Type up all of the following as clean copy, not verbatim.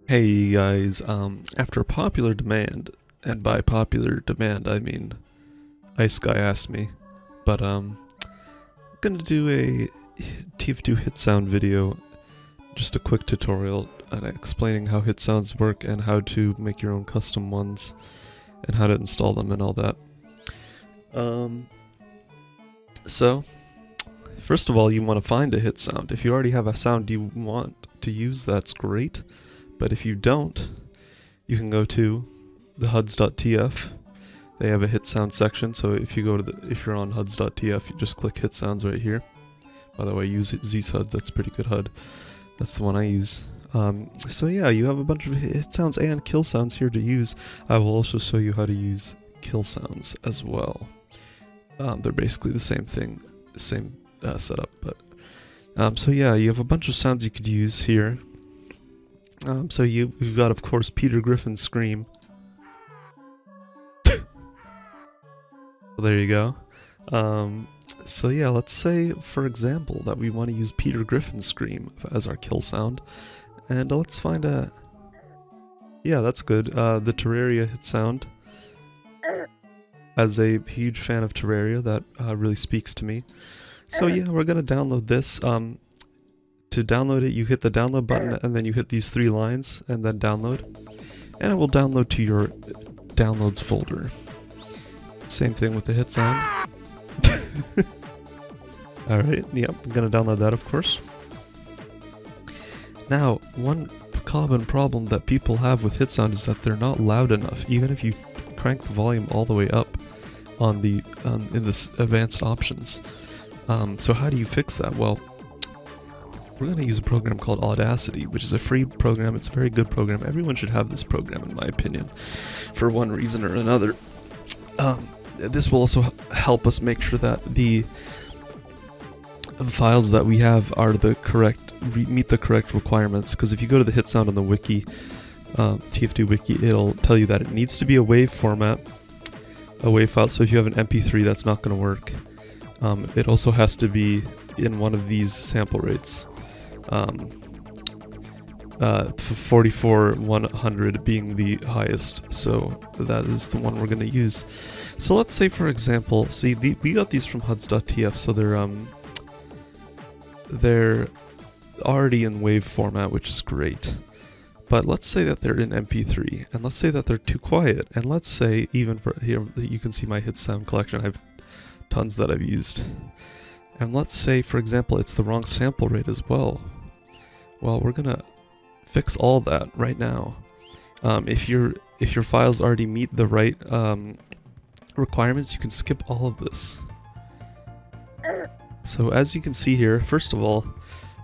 Hey guys, after popular demand, and by popular demand I mean Ice Guy asked me, but I'm gonna do a TF2 Hitsound video, just a quick tutorial explaining how Hitsounds work and how to make your own custom ones, and how to install them and all that. So, first of all you want to find a Hitsound. If you already have a sound you want to use, that's great. But if you don't, you can go to the huds.tf. They have a Hitsound section, so if you go to if you're on huds.tf, you just click Hitsounds right here. By the way, use ZSUD, that's a pretty good HUD. That's the one I use. So yeah, you have a bunch of Hitsounds and Killsounds here to use. I will also show you how to use Killsounds as well. They're basically the same thing, same setup, but so yeah, you have a bunch of sounds you could use here. So you've got, of course, Petre Griffin's Scream. There you go. So yeah, let's say, for example, that we want to use Petre Griffin's Scream as our kill sound. And let's find a... Yeah, that's good. The Terraria hit sound. As a huge fan of Terraria, that really speaks to me. So yeah, we're going to download this. To download it, you hit the download button and then you hit these 3 lines and then download. And it will download to your downloads folder. Same thing with the hit sound. Alright, yep, I'm gonna download that, of course. Now, one common problem that people have with hit sound is that they're not loud enough, even if you crank the volume all the way up on the in this advanced options. So how do you fix that? Well, we're going to use a program called Audacity, which is a free program. It's a very good program. Everyone should have this program, in my opinion, for one reason or another. This will also help us make sure that the files that we have are the correct, meet the correct requirements. Because if you go to the Hitsound on the wiki, TF2 wiki, it'll tell you that it needs to be a WAV format, a WAV file. So if you have an MP3, that's not going to work. It also has to be in one of these sample rates. 44/100 being the highest, so that is the one we're going to use. So let's say, for example, see, we got these from huds.tf, so they're already in WAV format, which is great. But let's say that they're in MP3, and let's say that they're too quiet, and let's say, even for here, you can see my hit sound collection. I have tons that I've used. And let's say, for example, it's the wrong sample rate as well. Well, we're gonna fix all that right now. If your files already meet the right requirements, you can skip all of this. So as you can see here, first of all,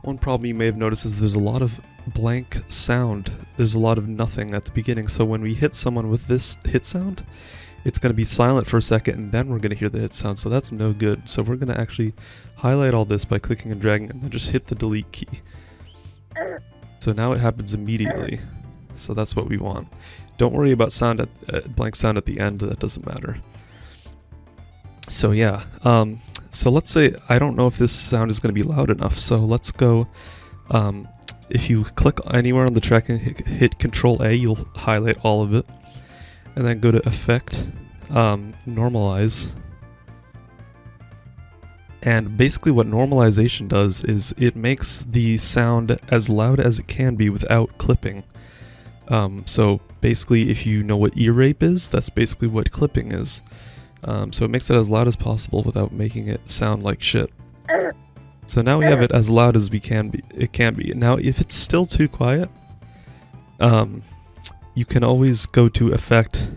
one problem you may have noticed is there's a lot of blank sound. There's a lot of nothing at the beginning. So when we hit someone with this hit sound, it's going to be silent for a second, and then we're going to hear the hit sound, so that's no good. So we're going to actually highlight all this by clicking and dragging, and then just hit the delete key. So now it happens immediately. So that's what we want. Don't worry about sound blank sound at the end, that doesn't matter. So yeah, so let's say I don't know if this sound is going to be loud enough, so let's go, if you click anywhere on the track and hit Control A, you'll highlight all of it. And then go to Effect, Normalize. And basically what normalization does is it makes the sound as loud as it can be without clipping. So basically, if you know what ear rape is, that's basically what clipping is. So it makes it as loud as possible without making it sound like shit. So now we have it as loud as it can be. Now if it's still too quiet, you can always go to Effect,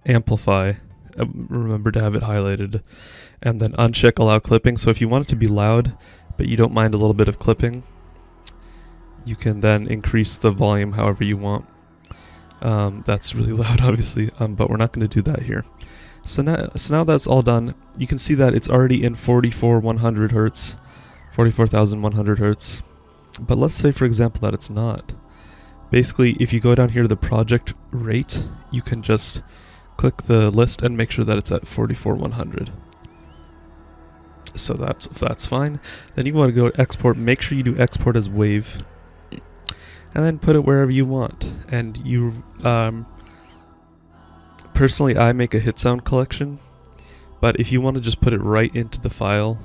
Amplify, remember to have it highlighted, and then uncheck Allow Clipping. So if you want it to be loud, but you don't mind a little bit of clipping, you can then increase the volume however you want. That's really loud, obviously, but we're not going to do that here. So now that's all done, you can see that it's already in 44,100 hertz, 44,100 hertz. But let's say, for example, that it's not. Basically, if you go down here to the project rate, you can just click the list and make sure that it's at 44,100. So that's fine. Then you want to go to export. Make sure you do export as WAV. and then put it wherever you want. And you, personally, I make a Hitsound collection, but if you want to just put it right into the file,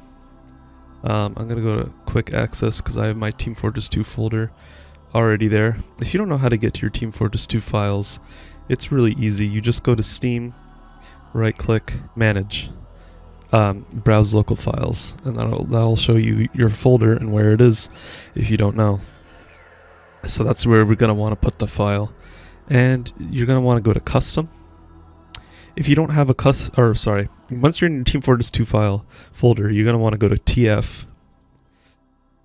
I'm gonna go to quick access because I have my Team Fortress 2 folder already there. If you don't know how to get to your Team Fortress 2 files, it's really easy. You just go to Steam, right click, manage, browse local files, and that'll show you your folder and where it is if you don't know. So that's where we're gonna want to put the file, and you're gonna want to go to custom. If you don't have a once you're in your Team Fortress 2 file folder, you're gonna want to go to TF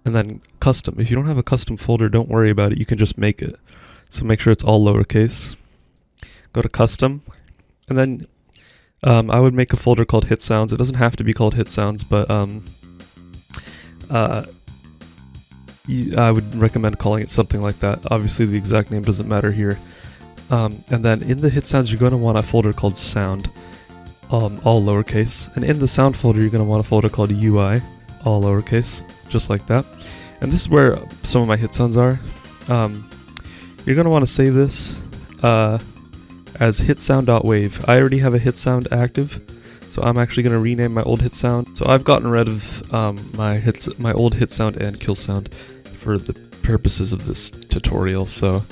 and then custom. If you don't have a custom folder, don't worry about it. You can just make it. So make sure it's all lowercase. Go to custom, and then I would make a folder called Hitsounds. It doesn't have to be called Hitsounds, but I would recommend calling it something like that. Obviously, the exact name doesn't matter here. And then in the Hitsounds, you're going to want a folder called Sound, all lowercase. And in the Sound folder, you're going to want a folder called UI, all lowercase, just like that. And this is where some of my Hitsounds are. You're going to want to save this as hitsound.wave. I already have a Hitsound active, so I'm actually going to rename my old Hitsound. So I've gotten rid of my old Hitsound and Killsound for the purposes of this tutorial. So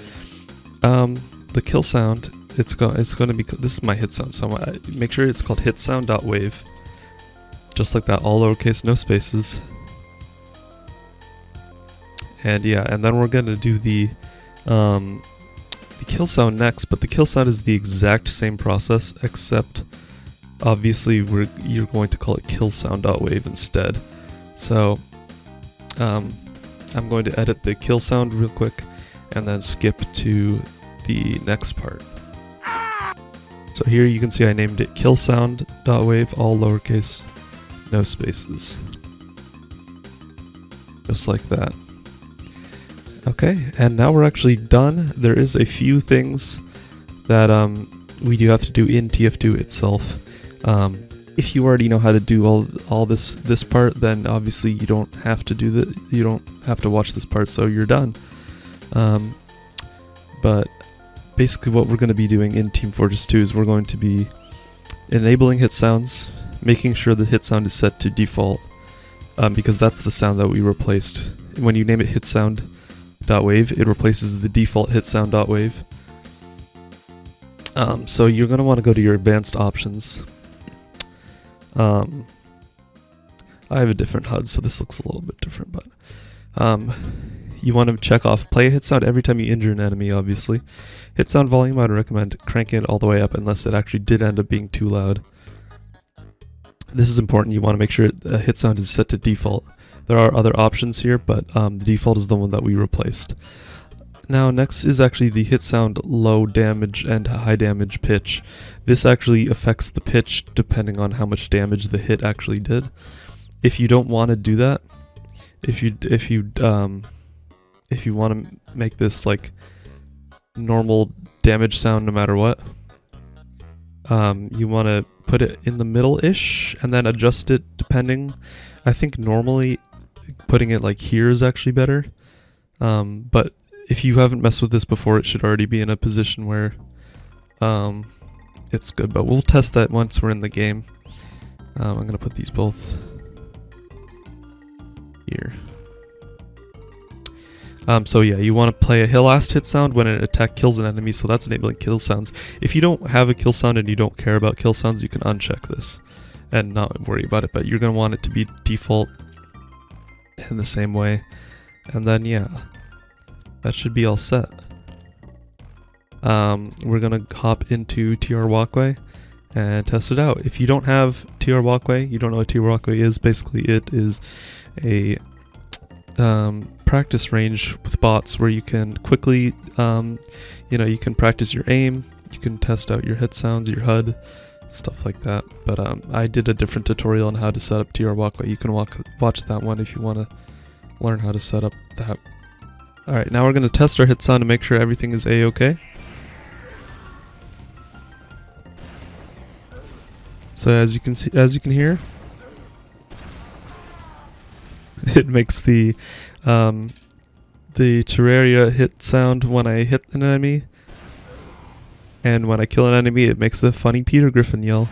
the Killsound, it's going to be, this is my Hitsound, so make sure it's called hitsound.wave, just like that, all lowercase, no spaces. And yeah, and then we're going to do the Killsound next, but the Killsound is the exact same process, except obviously you're going to call it Killsound.wave instead. So I'm going to edit the Killsound real quick and then skip to the next part. So here you can see I named it Killsound.wave, all lowercase, no spaces. Just like that. Okay, and now we're actually done. There is a few things that we do have to do in TF2 itself. If you already know how to do all this part, then obviously you don't have to do that. You don't have to watch this part, so you're done. But basically, what we're going to be doing in Team Fortress 2 is we're going to be enabling hit sounds, making sure the hit sound is set to default, because that's the sound that we replaced. When you name it hitsound.wave, it replaces the default hitsound.wave. So you're going to want to go to your advanced options. I have a different HUD, so this looks a little bit different, but you want to check off play a hit sound every time you injure an enemy, obviously. Hit sound volume, I'd recommend cranking it all the way up unless it actually did end up being too loud. This is important. You want to make sure the hit sound is set to default. There are other options here, but the default is the one that we replaced. Now next is actually the hit sound low damage and high damage pitch. This actually affects the pitch depending on how much damage the hit actually did. If you don't want to do that, if you want to make this like normal damage sound no matter what, you want to put it in the middle-ish and then adjust it depending. I think normally putting it like here is actually better, but if you haven't messed with this before, it should already be in a position where it's good, but we'll test that once we're in the game. I'm going to put these both here. So yeah, you want to play a last hit sound when an attack kills an enemy, so that's enabling kill sounds. If you don't have a kill sound and you don't care about kill sounds, you can uncheck this and not worry about it, but you're going to want it to be default in the same way. And then yeah, that should be all set. We're going to hop into TR Walkway and test it out. If you don't have TR Walkway, you don't know what TR Walkway is, basically it is a practice range with bots where you can quickly, you can practice your aim, you can test out your hit sounds, your HUD, stuff like that. But I did a different tutorial on how to set up TR Walkway. You can watch that one if you want to learn how to set up that. Alright, now we're going to test our hit sound to make sure everything is A-okay. So as you can hear, it makes the the Terraria hit sound when I hit an enemy, and when I kill an enemy, it makes the funny Petre Grifin yell.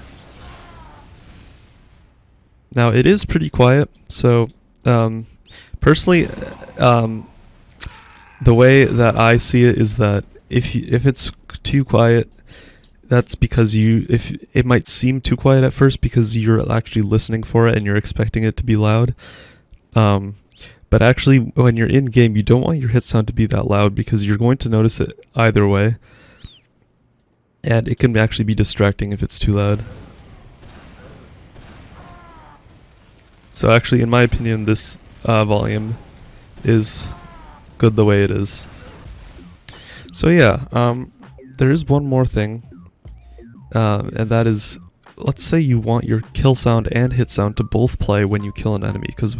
Now, it is pretty quiet, so personally, the way that I see it is that if it's too quiet, that's because if it might seem too quiet at first because you're actually listening for it and you're expecting it to be loud. But actually, when you're in game, you don't want your hit sound to be that loud because you're going to notice it either way, and it can actually be distracting if it's too loud. So actually, in my opinion, this volume is good the way it is. So yeah, there is one more thing, and that is, let's say you want your kill sound and hit sound to both play when you kill an enemy, because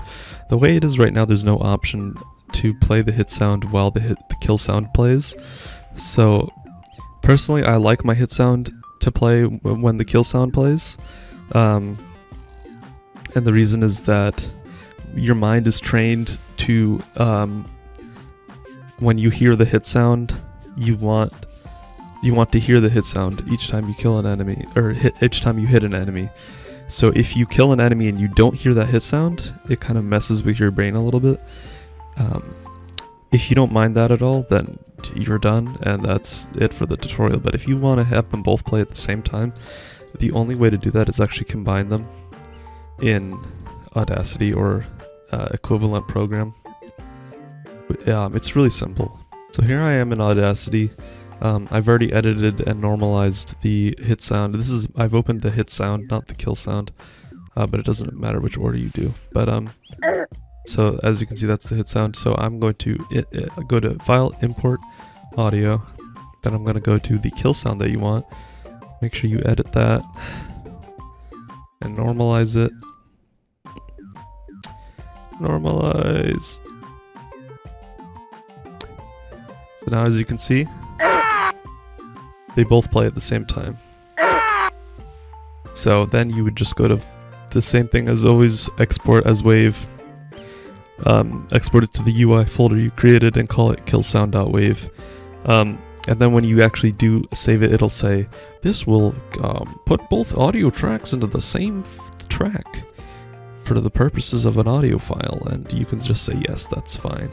the way it is right now, there's no option to play the hit sound while the kill sound plays. So personally, I like my hit sound to play when the kill sound plays, and the reason is that your mind is trained to, when you hear the hit sound, you want to hear the hit sound each time you kill an enemy, or each time you hit an enemy. So if you kill an enemy and you don't hear that hit sound, it kind of messes with your brain a little bit. If you don't mind that at all, then you're done, and that's it for the tutorial. But if you want to have them both play at the same time, the only way to do that is actually combine them in Audacity or equivalent program. It's really simple. So here I am in Audacity. I've already edited and normalized the hit sound. I've opened the hit sound, not the kill sound, but it doesn't matter which order you do. But so as you can see, that's the hit sound. So I'm going to go to File, Import, Audio. Then I'm going to go to the kill sound that you want. Make sure you edit that and normalize it. Normalize. So now, as you can see, they both play at the same time. So then you would just go to the same thing as always, export as wave, export it to the UI folder you created and call it killsound.wave. And then when you actually do save it, it'll say, this will put both audio tracks into the same track for the purposes of an audio file, and you can just say yes, that's fine.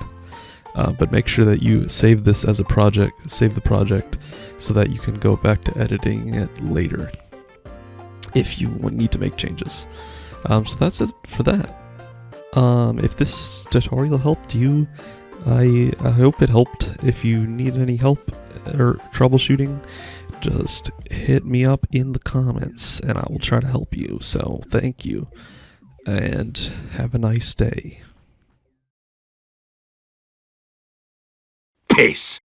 But make sure that you save this as a project, save the project, so that you can go back to editing it later if you need to make changes. So that's it for that. If this tutorial helped you, I hope it helped. If you need any help or troubleshooting, just hit me up in the comments and I will try to help you. So thank you and have a nice day. Peace.